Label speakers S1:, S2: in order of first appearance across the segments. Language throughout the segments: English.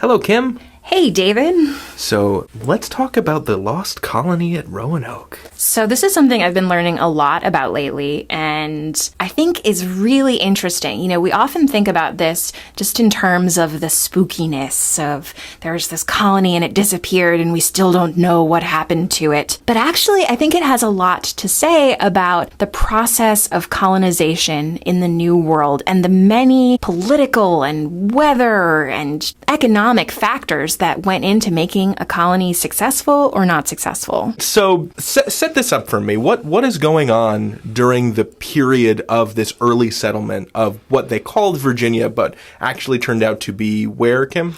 S1: Hello, Kim.
S2: Hey, David.
S1: So let's talk about the Lost Colony at Roanoke.
S2: So this is something I've been learning a lot about lately, and I think is really interesting. You know, we often think about this just in terms of the spookiness of there's this colony and it disappeared and we still don't know what happened to it. But actually, I think it has a lot to say about the process of colonization in the New World and the many political and weather and economic factors that went into making a colony successful or not successful.
S1: So set this up for me. What is going on during the period of this early settlement of what they called Virginia, but actually turned out to be where, Kim?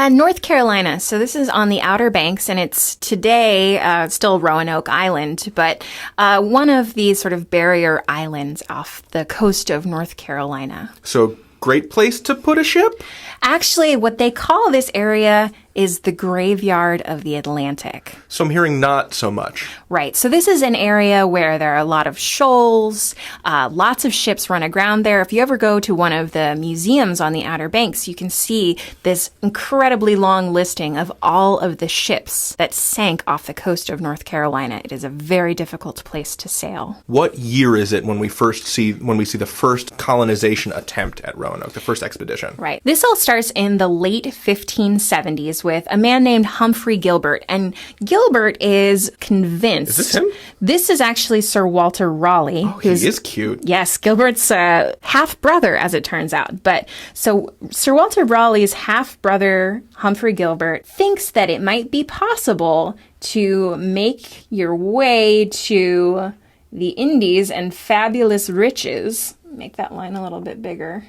S2: North Carolina. So this is on the Outer Banks, and it's today still Roanoke Island, but one of these sort of barrier islands off the coast of North Carolina.
S1: So great place to put a ship?
S2: Actually, what they call this area is the graveyard of the Atlantic.
S1: So I'm hearing not so much.
S2: Right. So this is an area where there are a lot of shoals, lots of ships run aground there. If you ever go to one of the museums on the Outer Banks, you can see this incredibly long listing of all of the ships that sank off the coast of North Carolina. It is a very difficult place to sail.
S1: What year is it when we see the first colonization attempt at Roanoke, the first expedition?
S2: Right. This all starts in the late 1570s with a man named Humphrey Gilbert. And Gilbert is convinced.
S1: Is this him?
S2: This is actually Sir Walter Raleigh.
S1: Oh, he is cute.
S2: Yes, Gilbert's half-brother, as it turns out. But so Sir Walter Raleigh's half-brother, Humphrey Gilbert, thinks that it might be possible to make your way to the Indies and fabulous riches. Make that line a little bit bigger.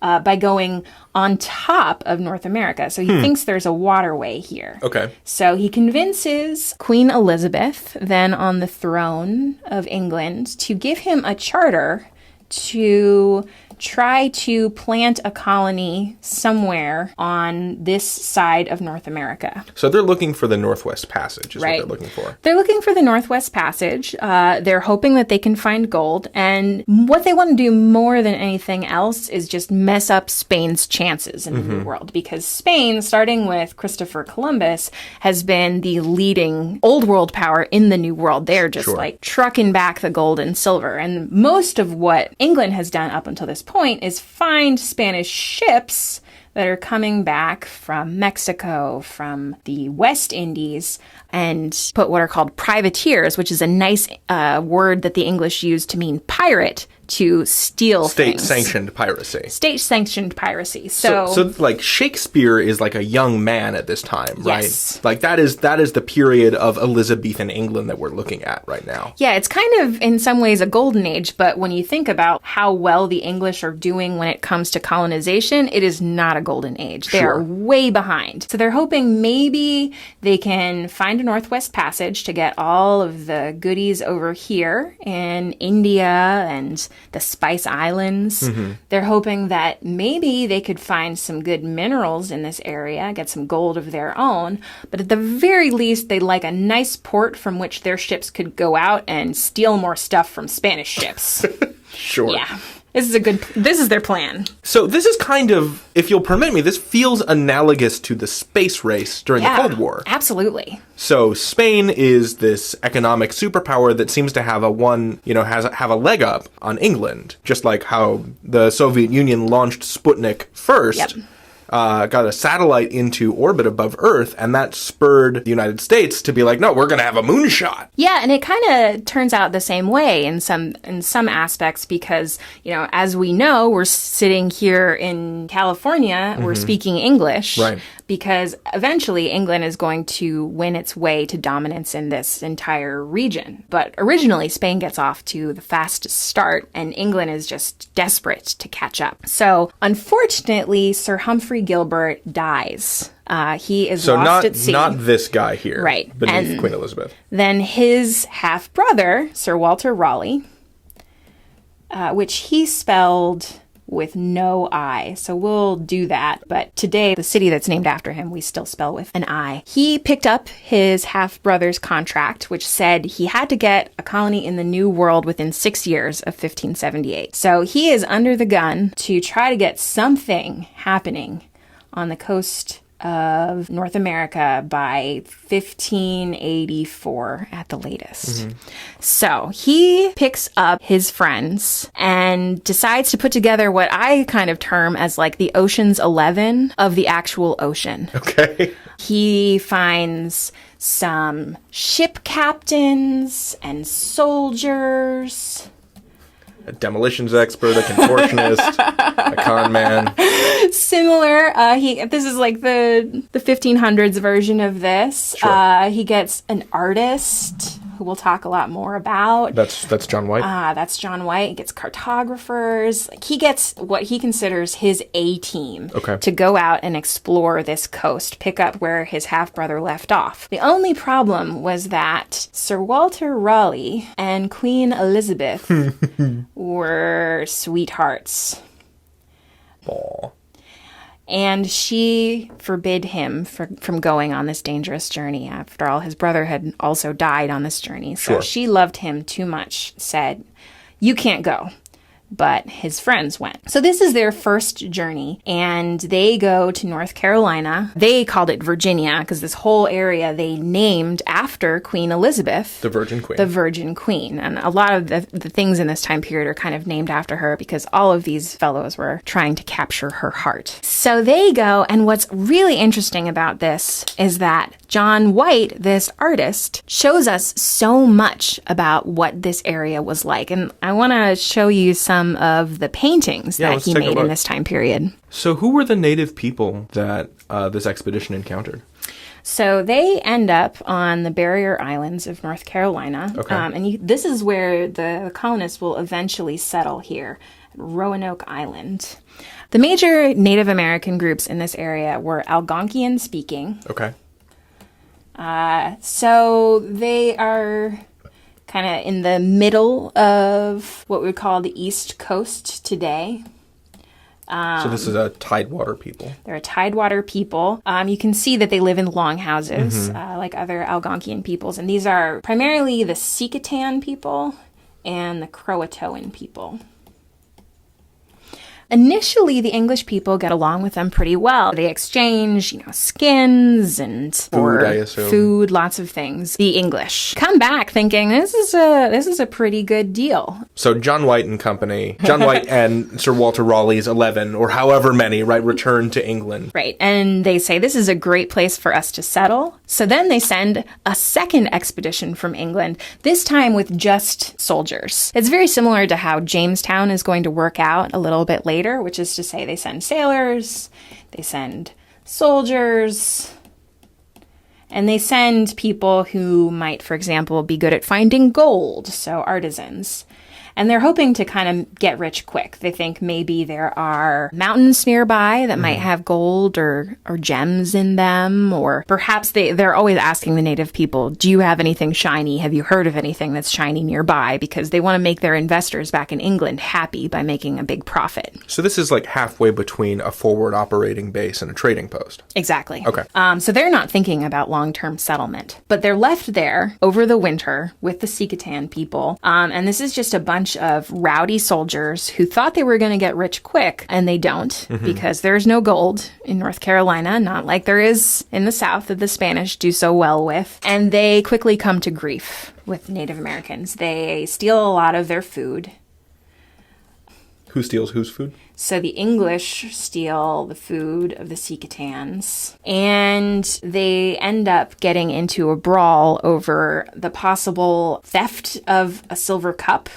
S2: By going on top of North America. So he thinks there's a waterway here.
S1: Okay.
S2: So he convinces Queen Elizabeth, then on the throne of England, to give him a charter to try to plant a colony somewhere on this side of North America.
S1: So they're looking for the Northwest Passage is
S2: Right.
S1: what they're looking for.
S2: They're looking for the Northwest Passage. They're hoping that they can find gold. And what they want to do more than anything else is just mess up Spain's chances in the New World. Because Spain, starting with Christopher Columbus, has been the leading old world power in the New World. They're just like trucking back the gold and silver. And most of what England has done up until this point is find Spanish ships that are coming back from Mexico, from the West Indies, and put what are called privateers, which is a nice word that the English use to mean pirate, to steal things.
S1: State-sanctioned piracy.
S2: State-sanctioned piracy.
S1: So like Shakespeare is like a young man at this time, right?
S2: Yes.
S1: Like that is the period of Elizabethan England that we're looking at right now.
S2: Yeah, it's kind of in some ways a golden age, but when you think about how well the English are doing when it comes to colonization, it is not a golden age. They are way behind. So they're hoping maybe they can find a Northwest Passage to get all of the goodies over here in India and the Spice Islands. They're hoping that maybe they could find some good minerals in this area, get some gold of their own, but at the very least, they'd like a nice port from which their ships could go out and steal more stuff from Spanish ships.
S1: Sure.
S2: Yeah. This is their plan.
S1: So this is kind of, if you'll permit me, this feels analogous to the space race during the Cold War.
S2: Absolutely.
S1: So Spain is this economic superpower that seems to have have a leg up on England, just like how the Soviet Union launched Sputnik first.
S2: Yep.
S1: Got a satellite into orbit above Earth, and that spurred the United States to be like, no, we're going to have a moonshot.
S2: Yeah, and it kind of turns out the same way in some aspects because, as we know, we're sitting here in California, we're speaking English.
S1: Right.
S2: Because eventually England is going to win its way to dominance in this entire region. But originally, Spain gets off to the fastest start, and England is just desperate to catch up. So, unfortunately, Sir Humphrey Gilbert dies. He is lost at sea.
S1: Not this guy here,
S2: right,
S1: beneath Queen Elizabeth.
S2: Then his half-brother, Sir Walter Raleigh, which he spelled with no I. So we'll do that. But today, the city that's named after him, we still spell with an I. He picked up his half-brother's contract, which said he had to get a colony in the New World within 6 years of 1578. So he is under the gun to try to get something happening on the coast of North America by 1584 at the latest. So he picks up his friends and decides to put together what I kind of term as like the Ocean's 11 of the actual ocean.
S1: Okay.
S2: He finds some ship captains and soldiers.
S1: A demolitions expert, a contortionist, a con man.
S2: Similar. This is like the 1500s version of this.
S1: Sure.
S2: He gets an artist who we'll talk a lot more about.
S1: That's John White.
S2: That's John White. He gets cartographers. Like, he gets what he considers his A-team to go out and explore this coast, pick up where his half-brother left off. The only problem was that Sir Walter Raleigh and Queen Elizabeth were sweethearts.
S1: Aw.
S2: And she forbid him from going on this dangerous journey. After all, his brother had also died on this journey. So she loved him too much, said, "You can't go." But his friends went. So this is their first journey, and they go to North Carolina. They called it Virginia because this whole area they named after Queen Elizabeth.
S1: The Virgin Queen.
S2: The Virgin Queen. And a lot of the things in this time period are kind of named after her because all of these fellows were trying to capture her heart. So they go, and what's really interesting about this is that John White, this artist, shows us so much about what this area was like. And I want to show you some of the paintings that he made in this time period.
S1: So who were the native people that this expedition encountered?
S2: So they end up on the barrier islands of North Carolina.
S1: Okay.
S2: And this is where the colonists will eventually settle here, Roanoke Island. The major Native American groups in this area were Algonquian speaking.
S1: Okay.
S2: So they are kind of in the middle of what we would call the East Coast today.
S1: So this is a Tidewater people.
S2: They're a Tidewater people. You can see that they live in longhouses, like other Algonquian peoples. And these are primarily the Sikatan people and the Croatoan people. Initially, the English people get along with them pretty well. They exchange, skins and
S1: food, I assume.
S2: Food, lots of things. The English come back thinking this is a pretty good deal.
S1: So John White and company, John White and Sir Walter Raleigh's 11 or however many, right, return to England.
S2: Right, and they say this is a great place for us to settle. So then they send a second expedition from England, this time with just soldiers. It's very similar to how Jamestown is going to work out a little bit later, which is to say they send sailors, they send soldiers, and they send people who might, for example, be good at finding gold, so artisans. And they're hoping to kind of get rich quick. They think maybe there are mountains nearby that might have gold or gems in them. Or perhaps they're always asking the native people, do you have anything shiny? Have you heard of anything that's shiny nearby? Because they want to make their investors back in England happy by making a big profit.
S1: So this is like halfway between a forward operating base and a trading post.
S2: Exactly.
S1: Okay.
S2: So they're not thinking about long-term settlement. But they're left there over the winter with the Sikatan people. And this is just a bunch of rowdy soldiers who thought they were going to get rich quick, and they don't, because there's no gold in North Carolina, not like there is in the South that the Spanish do so well with. And they quickly come to grief with Native Americans. They steal a lot of their food.
S1: Who steals whose food?
S2: So the English steal the food of the Sikatans, and they end up getting into a brawl over the possible theft of a silver cup.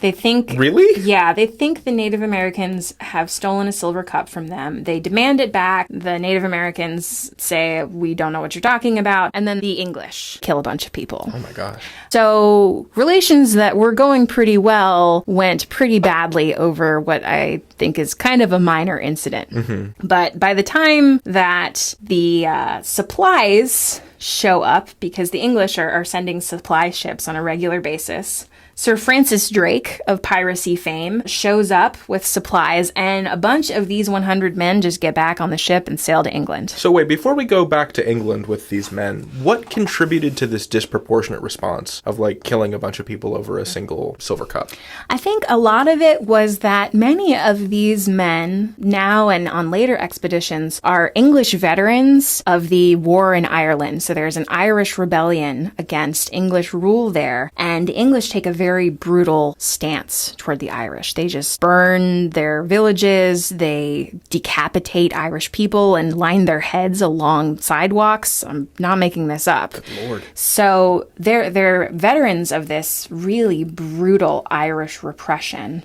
S2: They think...
S1: Really?
S2: Yeah, they think the Native Americans have stolen a silver cup from them. They demand it back. The Native Americans say, we don't know what you're talking about. And then the English kill a bunch of people.
S1: Oh my gosh.
S2: So relations that were going pretty well went pretty badly over what I think is kind of a minor incident. But by the time that the supplies show up, because the English are sending supply ships on a regular basis, Sir Francis Drake of piracy fame shows up with supplies, and a bunch of these 100 men just get back on the ship and sail to England.
S1: So wait, before we go back to England with these men, what contributed to this disproportionate response of like killing a bunch of people over a single silver cup?
S2: I think a lot of it was that many of these men, now and on later expeditions, are English veterans of the war in Ireland. So there's an Irish rebellion against English rule there, and the English take a very brutal stance toward the Irish. They just burn their villages, they decapitate Irish people and line their heads along sidewalks. I'm not making this up.
S1: Good Lord.
S2: So they're veterans of this really brutal Irish repression.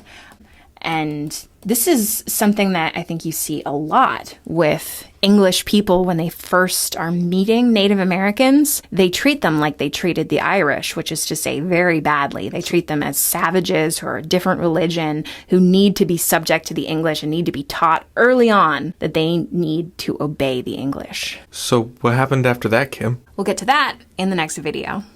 S2: And this is something that I think you see a lot with English people when they first are meeting Native Americans. They treat them like they treated the Irish, which is to say very badly. They treat them as savages who are a different religion, who need to be subject to the English and need to be taught early on that they need to obey the English.
S1: So what happened after that, Kim?
S2: We'll get to that in the next video.